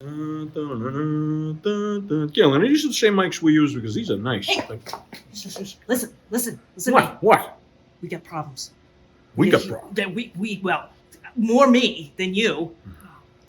Galen, these are the same mics we use because these are nice. Hey. Listen to me. What? We got problems. We got problems. Well, more me than you.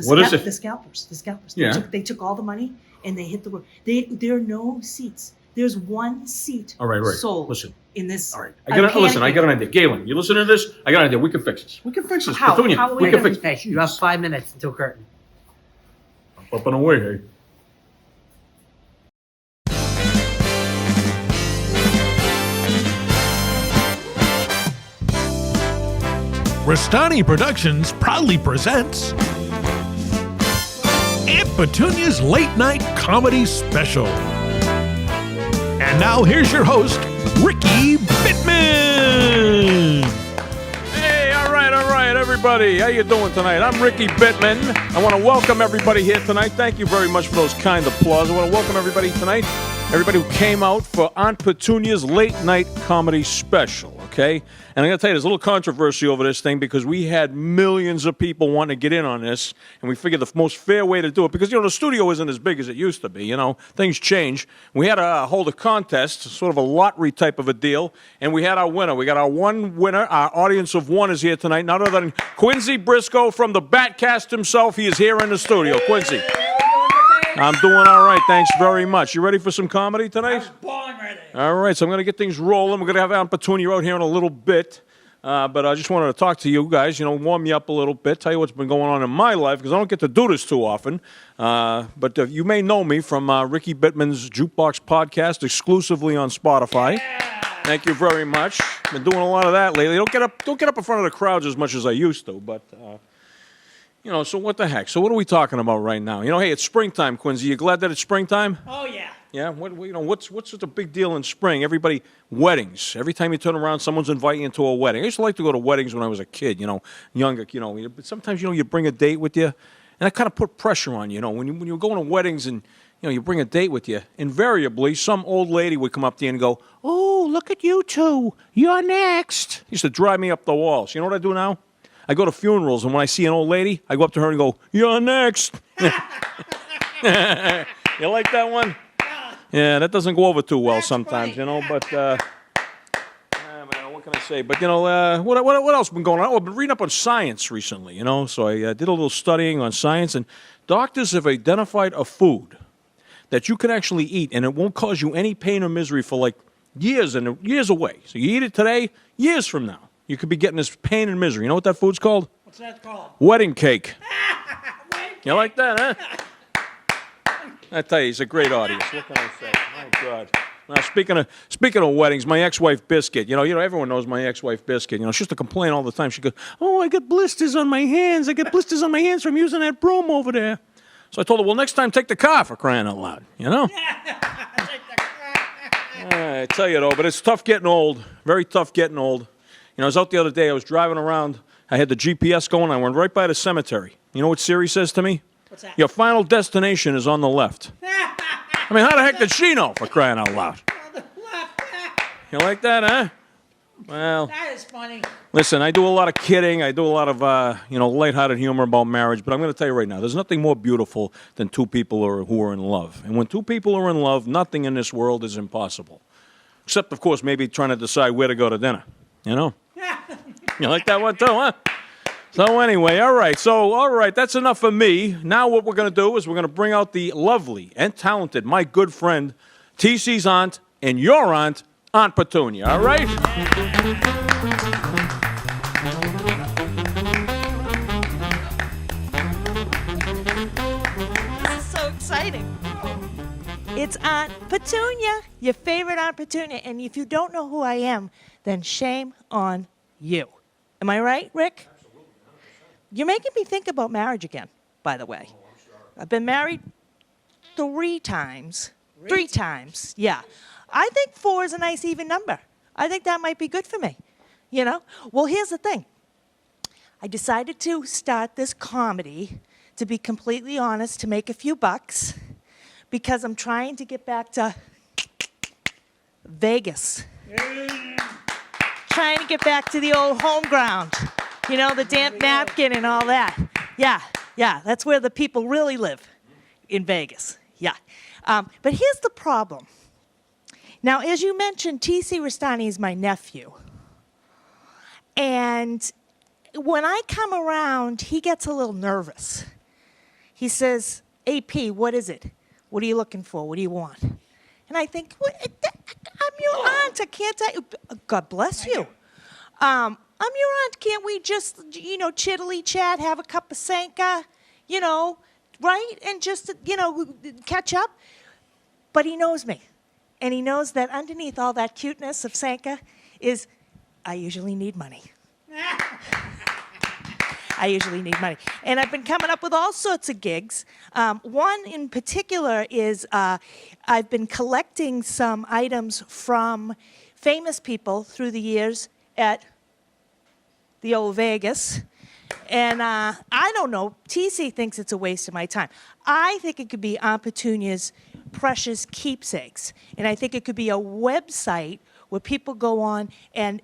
What is it? The scalpers. Yeah. They took all the money and they hit the road. There are no seats. There's one seat All right. sold Listen. in this. All right. I got an idea. Galen, you listen to this? I got an idea. We can fix this. How? Petunia, How are we can fix Hey, it. you have 5 minutes until curtain. Up and away, hey. Restani Productions proudly presents Aunt Petunia's Late Night Comedy Special. And now here's your host, Ricky Bittman. Hey, all right, everybody. How you doing tonight? I'm Ricky Bittman. I want to welcome everybody here tonight. Thank you very much for those kind applause. I want to welcome everybody tonight, everybody who came out for Aunt Petunia's Late Night Comedy Special, okay? And I'm going to tell you, there's a little controversy over this thing because we had millions of people wanting to get in on this, and we figured the most fair way to do it, because, the studio isn't as big as it used to be, things change. We had to hold a contest, sort of a lottery type of a deal, and we had our winner. We got our one winner. Our audience of one is here tonight, none other than Quincy Briscoe from the Batcast himself. He is here in the studio. Quincy. I'm doing all right. Thanks very much. You ready for some comedy tonight? Born ready. All right, so I'm going to get things rolling. We're going to have Aunt Petunia out here in a little bit. But I just wanted to talk to you guys, warm you up a little bit, tell you what's been going on in my life, because I don't get to do this too often. But you may know me from Ricky Bittman's Jukebox podcast, exclusively on Spotify. Yeah. Thank you very much. Been doing a lot of that lately. Don't get up in front of the crowds as much as I used to, but... so what the heck? So what are we talking about right now? Hey, it's springtime, Quincy. You glad that it's springtime? Oh yeah. Yeah. What's such a big deal in spring? Everybody, weddings. Every time you turn around, someone's inviting you to a wedding. I used to like to go to weddings when I was a kid. Younger. But sometimes you bring a date with you, and that kind of put pressure on you. When you're going to weddings and you bring a date with you, invariably some old lady would come up to you and go, "Oh, look at you two. You're next." Used to drive me up the walls. You know what I do now? I go to funerals, and when I see an old lady, I go up to her and go, "You're next." You like that one? Yeah, that doesn't go over too well sometimes, but, man, what can I say? But, what else has been going on? I've been reading up on science recently, so I did a little studying on science, and doctors have identified a food that you can actually eat, and it won't cause you any pain or misery for, years and years away. So you eat it today, years from now, you could be getting this pain and misery. You know what that food's called? What's that called? Wedding cake. You like that, huh? I tell you, he's a great audience. What can I say? My God. Now, speaking of weddings, my ex-wife Biscuit. Everyone knows my ex-wife Biscuit. She used to complain all the time. She goes, "Oh, I got blisters on my hands. I got blisters on my hands from using that broom over there." So I told her, "Well, next time, take the car, for crying out loud." I tell you though, but it's tough getting old. Very tough getting old. I was out the other day. I was driving around. I had the GPS going. I went right by the cemetery. You know what Siri says to me? What's that? Your final destination is on the left. I mean, how the heck did she know, for crying out loud? You like that, huh? Well, That is funny. listen, I do a lot of kidding. I do a lot of, lighthearted humor about marriage. But I'm going to tell you right now, there's nothing more beautiful than two people who are in love. And when two people are in love, nothing in this world is impossible. Except, of course, maybe trying to decide where to go to dinner. You like that one too, huh? So anyway, all right, that's enough for me. Now what we're going to do is we're going to bring out the lovely and talented, my good friend, TC's aunt and your aunt, Aunt Petunia, all right? This is so exciting. It's Aunt Petunia, your favorite Aunt Petunia. And if you don't know who I am, then shame on you. Am I right, Rick? Absolutely, 100%. You're making me think about marriage again, by the way. Oh, I'm sure. I've been married 3 times. 3 times, yeah. I think 4 is a nice even number. I think that might be good for me, Well, here's the thing. I decided to start this comedy, to be completely honest, to make a few bucks, because I'm trying to get back to Vegas. Trying to get back to the old home ground. The damp napkin and all that. Yeah, that's where the people really live. in Vegas. Yeah. But here's the problem. Now, as you mentioned, T.C. Restani is my nephew. And when I come around, he gets a little nervous. He says, AP, what is it? What are you looking for? What do you want? And I think, I'm your aunt. I can't tell you. God bless you. I'm your aunt. Can't we just, chittily chat, have a cup of Sanka, right? And just, catch up? But he knows me. And he knows that underneath all that cuteness of Sanka is, I usually need money. I usually need money. And I've been coming up with all sorts of gigs. One in particular is I've been collecting some items from famous people through the years at the old Vegas. And I don't know, TC thinks it's a waste of my time. I think it could be Aunt Petunia's precious keepsakes. And I think it could be a website where people go on and,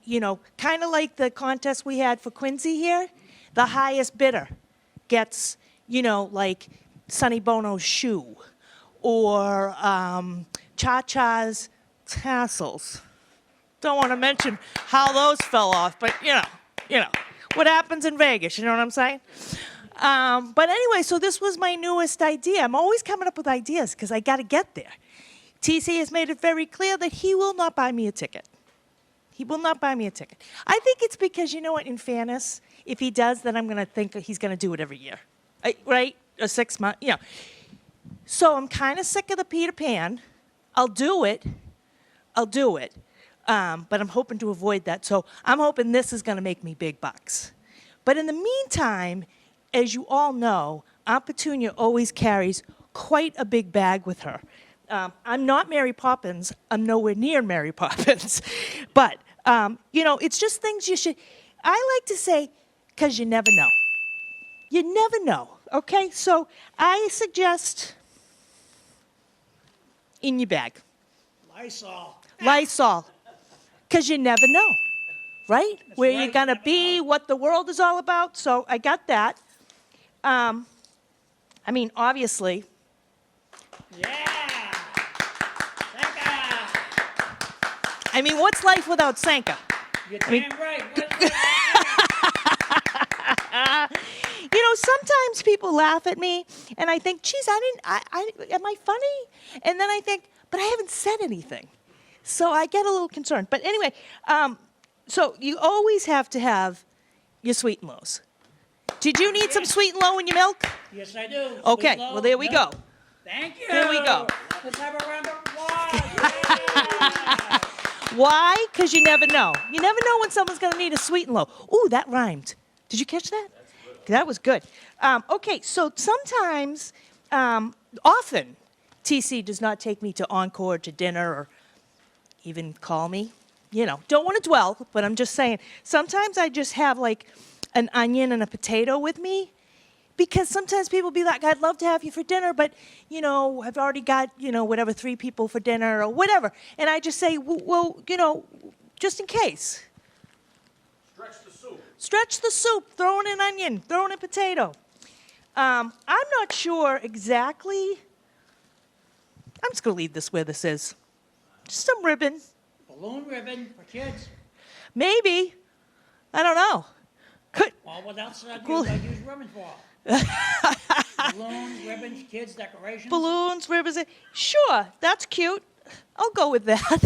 kind of like the contest we had for Quincy here, the highest bidder gets, like Sonny Bono's shoe or Cha-Cha's tassels. Don't want to mention how those fell off, but, what happens in Vegas, you know what I'm saying? But anyway, so this was my newest idea. I'm always coming up with ideas because I got to get there. TC has made it very clear that he will not buy me a ticket. He will not buy me a ticket. I think it's because, in fairness, if he does, then I'm going to think he's going to do it every year, right? Or 6 months, So I'm kind of sick of the Peter Pan. I'll do it. But I'm hoping to avoid that. So I'm hoping this is going to make me big bucks. But in the meantime, as you all know, Aunt Petunia always carries quite a big bag with her. I'm not Mary Poppins. I'm nowhere near Mary Poppins. But, it's just things you should... I like to say, because you never know. You never know, okay? So I suggest in your bag. Lysol. Because you never know, right? That's Where right, you're going to be, what the world is all about. So I got that. Obviously... Yeah. what's life without Sanka? You're damn right. Sometimes people laugh at me, and I think, geez, am I funny? And then I think, but I haven't said anything. So I get a little concerned. But anyway, so you always have to have your sweet and lows. Did you need some sweet and low in your milk? Yes, I do. Okay, Sweet low, well, there we go. Thank you. Here we go. Let's have a round of applause. Yeah. Why? Because you never know. You never know when someone's going to need a sweet and low. Ooh, that rhymed. Did you catch that? That was good. Okay, so sometimes, often, TC does not take me to Encore, to dinner, or even call me. Don't want to dwell, but I'm just saying. Sometimes I just have like an onion and a potato with me. Because sometimes people be like, I'd love to have you for dinner, but, I've already got, 3 people for dinner or whatever. And I just say, well, just in case. Stretch the soup. Throw in an onion. Throw in a potato. I'm not sure exactly. I'm just going to leave this where this is. Just some ribbon. Balloon ribbon for kids. Maybe. I don't know. Well, what else did Cool. I use ribbon for? Balloons, ribbons, kids, decorations. Balloons, ribbons. Sure, that's cute. I'll go with that.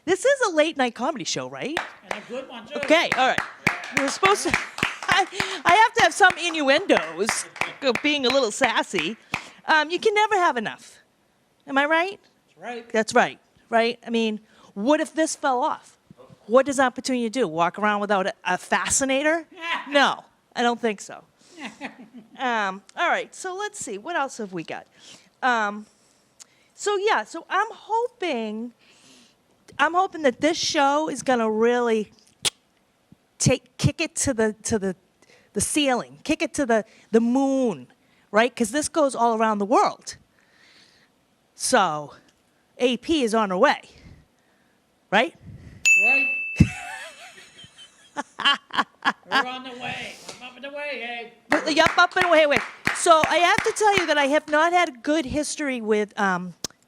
This is a late night comedy show, right? And a good one, too. Okay, all right. We're supposed to... I have to have some innuendos, being a little sassy. You can never have enough. Am I right? That's right. That's right, right? What if this fell off? What does Aunt Petunia do? Walk around without a fascinator? No, I don't think so. All right, so let's see. What else have we got? So I'm hoping that this show is going to really kick it to the ceiling, kick it to the moon, right? Because this goes all around the world. So AP is on her way, right? Right. We're on the way. I'm up and away, hey. Yup, up and away. Wait. So I have to tell you that I have not had a good history with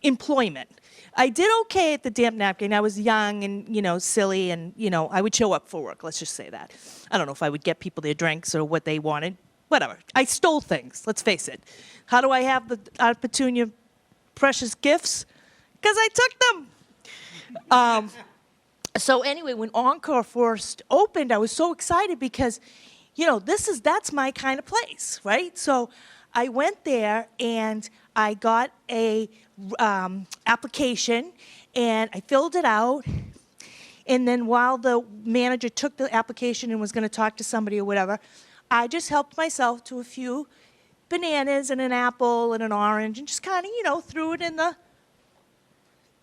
employment. I did okay at the damp napkin. I was young and, silly, and, I would show up for work. Let's just say that. I don't know if I would get people their drinks or what they wanted. Whatever. I stole things, let's face it. How do I have the Petunia precious gifts? Because I took them. So anyway, when Encore first opened, I was so excited because, that's my kind of place, right? So I went there and I got a application and I filled it out. And then while the manager took the application and was going to talk to somebody or whatever, I just helped myself to a few bananas and an apple and an orange and just kind of, threw it in the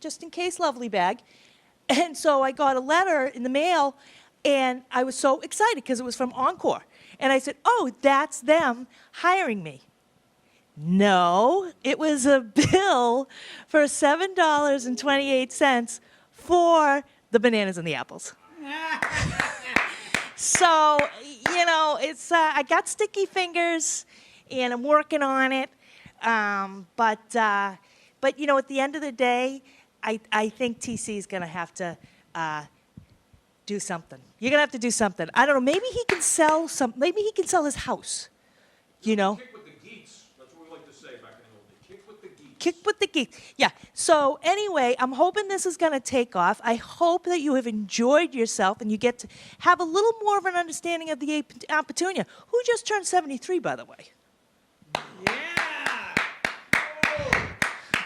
just in case lovely bag. And so I got a letter in the mail and I was so excited because it was from Encore. And I said, oh, that's them hiring me. No, it was a bill for $7.28 for the bananas and the apples. So, it's I got sticky fingers, and I'm working on it. But at the end of the day, I think TC is going to have to do something. You're going to have to do something. I don't know. Maybe he can sell Maybe he can sell his house. Kick with the geeks. That's what we like to say back in the old days. Kick with the geeks. Kick with the geeks. Yeah. So anyway, I'm hoping this is going to take off. I hope that you have enjoyed yourself and you get to have a little more of an understanding of the Aunt Petunia, who just turned 73, by the way. Yeah.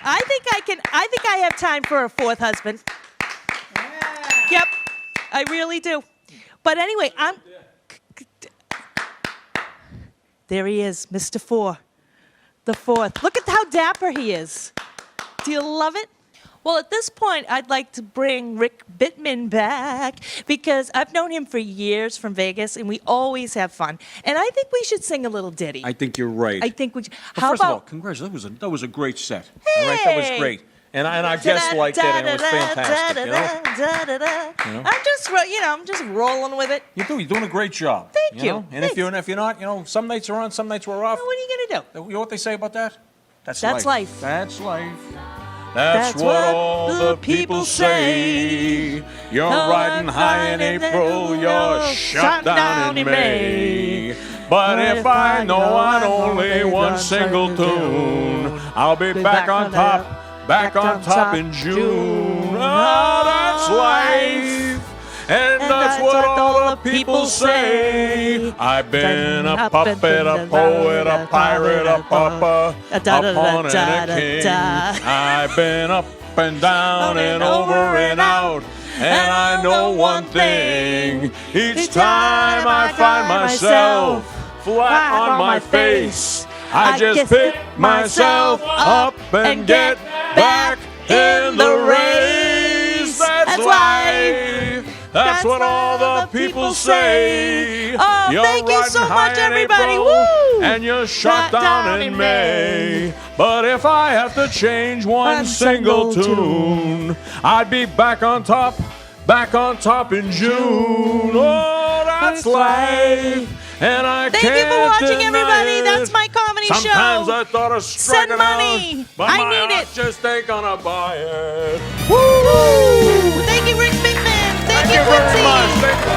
I think I have time for a fourth husband. Yeah. Yep. I really do. But anyway, there he is, Mr. Four, the fourth. Look at how dapper he is. Do you love it? Well, at this point, I'd like to bring Rick Bittman back because I've known him for years from Vegas, and we always have fun. And I think we should sing a little ditty. I think you're right. I think we should. Well, first of all, congratulations. That was a great set. Hey! All right, that was great. And our guests liked it, and it was fantastic. I'm just rolling with it. You're doing a great job. Thank you. And if you're not, some nights are on, some nights we're off. What are you gonna do? You know what they say about that? That's life. That's life. That's what all the people say. You're riding high in April, you're shot down in May. But if I know on only one single tune, I'll be back on top in June. Oh, that's life. And that's what all the people say. I've been a puppet, a poet, a pirate, a papa, a pawn and a king. I've been up and down and over and out. And I know one thing. Each time I find myself flat on my face, I just pick myself up and get back in the race. That's life. That's what all the people say. Oh, you're thank you so much, everybody. April, woo! And you're shot down in May. But if I have to change one single tune, I'd be back on top in June. Oh, that's life. And I Thank can't you for watching, deny everybody. it. That's my comedy Sometimes show. I thought of striking Send money. out, but I my need heart it. just ain't gonna buy it. Woo! Thank you, Rick Bittman. Thank you, very Quincy. much. Thank you.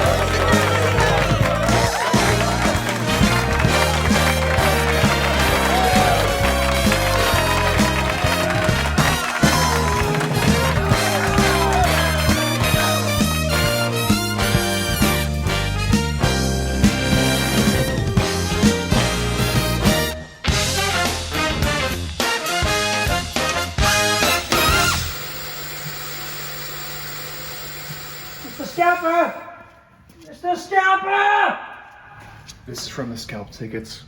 Mr. Scalper! Mr. Scalper! This is from the scalp tickets.